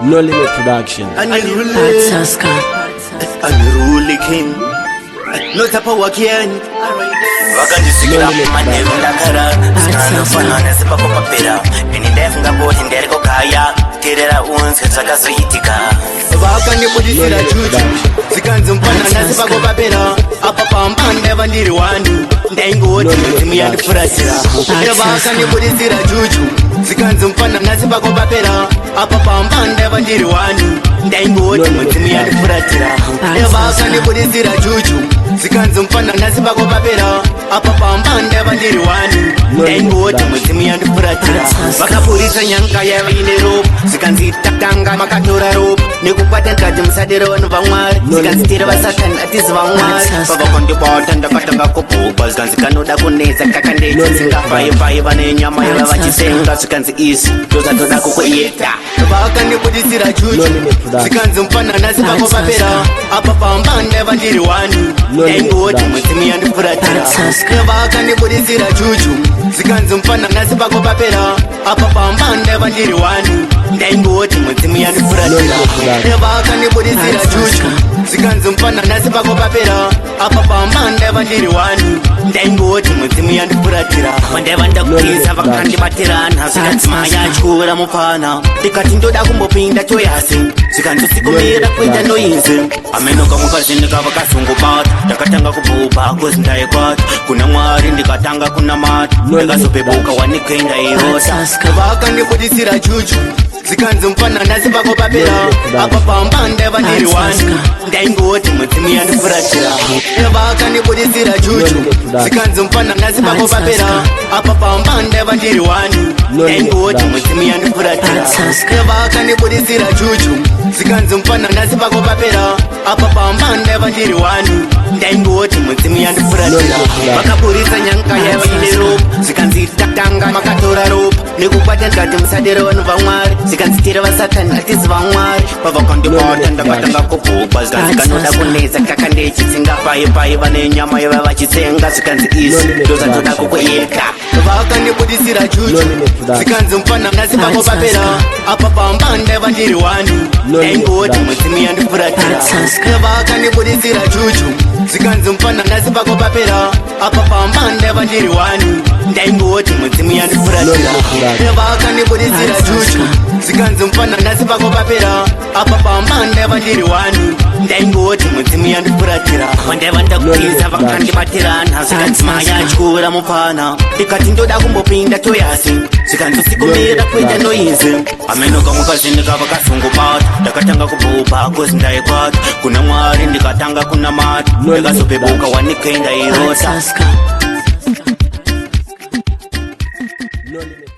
No Limit Production. Unruly king. No tapa wakian. Wakanjisikira manevunda kara. Sana fanana sipa kopapira. Inidefunga boti ndereko kaya. Kerera unse zakazoitika. Wakani kudisira chuchu. Zikanzi mpana nasipa kopapira. Apa pampande vandiri wandu. Ndaingoti mutimi yandifurashira. Wakani kudisira chuchu. Zikanzi mpana nasipa kopapira. Apa pampande vandiri wandu. Ndaingoti mutimi yandifurashira. Wakani kudisira chuchu. Zikanzi mpana nasipa kopapira. Apa pampande vandiri wandu. Ndaingoti mutimi yandifurashira. Vakapurisa nyanka yaine rope. Zikanzi takanga makatora rope. Nekupata nkati musadero vanu vamwari. Zikanzi tira vasatani atizi vamwari. Baba kondibota ndakatanga kupupa. Zikanzi kanoda kuneza kakandeti. Zingafaye vane nyama yava vachisenga. Zikanzi isi toda kukweyeta. Vakandibudisira chuchu. Zikanzi mpana nasipa kopapira. Apa pampande vandiri wandu. Ndaingoti mutimi yandifuratira. Vakandibudisira chuchu. Zikanzi mpana nasipa kopapira. Apa pampande vandiri wandu. Ndaingoti mutimi yandifuratira. Vakandibudisira chuchu. Zikanzi mpana nasipa kopapira. Apa pampande vandiri wandu. Ndaingoti mutimi yandifuratira. Mandeva ndakutiza vakandibatirana. Zikanzi maya chura mupana. Ndikati ndoda kumbopinda choyasi. Zikanzi sikumira kuita noyizi. Amenoka mukazhinika vakasungubata. Ndakatanga kububa kozi ndaekwata. Kuna mwari ndikatanga kuna mata. Ndakazopebuka wanikenda irota. Vakandibudisira chuchu. Zikanzi mpana nasipa kopapira. Apa pampande vandiri wandu. Ndaingoti mutimi yandifuratira. Vakandibudisira chuchu. Zikanzi mpana nasipa kopapira. Apa pampande vandiri wandu. Ndaingoti mutimi yandifuratira. Vakandibudisira chuchu. Zikanzi mpana nasipa kopapira. Apa pampande vandiri wandu. Ndaingoti mutimi yandifuratira. Vakapurisa nyanka yaine rope. Zikanzi takanga makatora rope. Nekupata nkati musadero vanu vamwari. Zikanzi tira vasatani atizi vamwari. Baba kondibota ndakatanga kupupa. Zikanzi kanoda kuneza kakandeti. Zingafaye vane nyama yava vachisenga. Zikanzi isi toda kukweyeta. Vakandibudisira chuchu. Zikanzi mpana nasipa kopapira. Apa pampande vandiri wandu. Ndaingoti mutimi yandifuratira. Vakandibudisira chuchu. Zikanzi mpana nasipa kopapira. Apa pampande vandiri wandu. Ndaingoti mutimi yandifuratira. Vakandibudisira chuchu. Zikanzi mpana nasipa kopapira. Apa pampande vandiri wandu. Ndaingoti mutimi yandifuratira. Mandeva ndakutiza vakandibatirana. Zikanzi maya chura mupana. Ndikati ndoda kumbopinda choyasi. Zikanzi sikumira kuita noyizi. Amenoka mukazhinika vakasungubata. Ndakatanga kububa kozi ndaekwata. Kuna mwari ndikatanga kuna mata. Ndakazopebuka wanikenda irota. No Limit.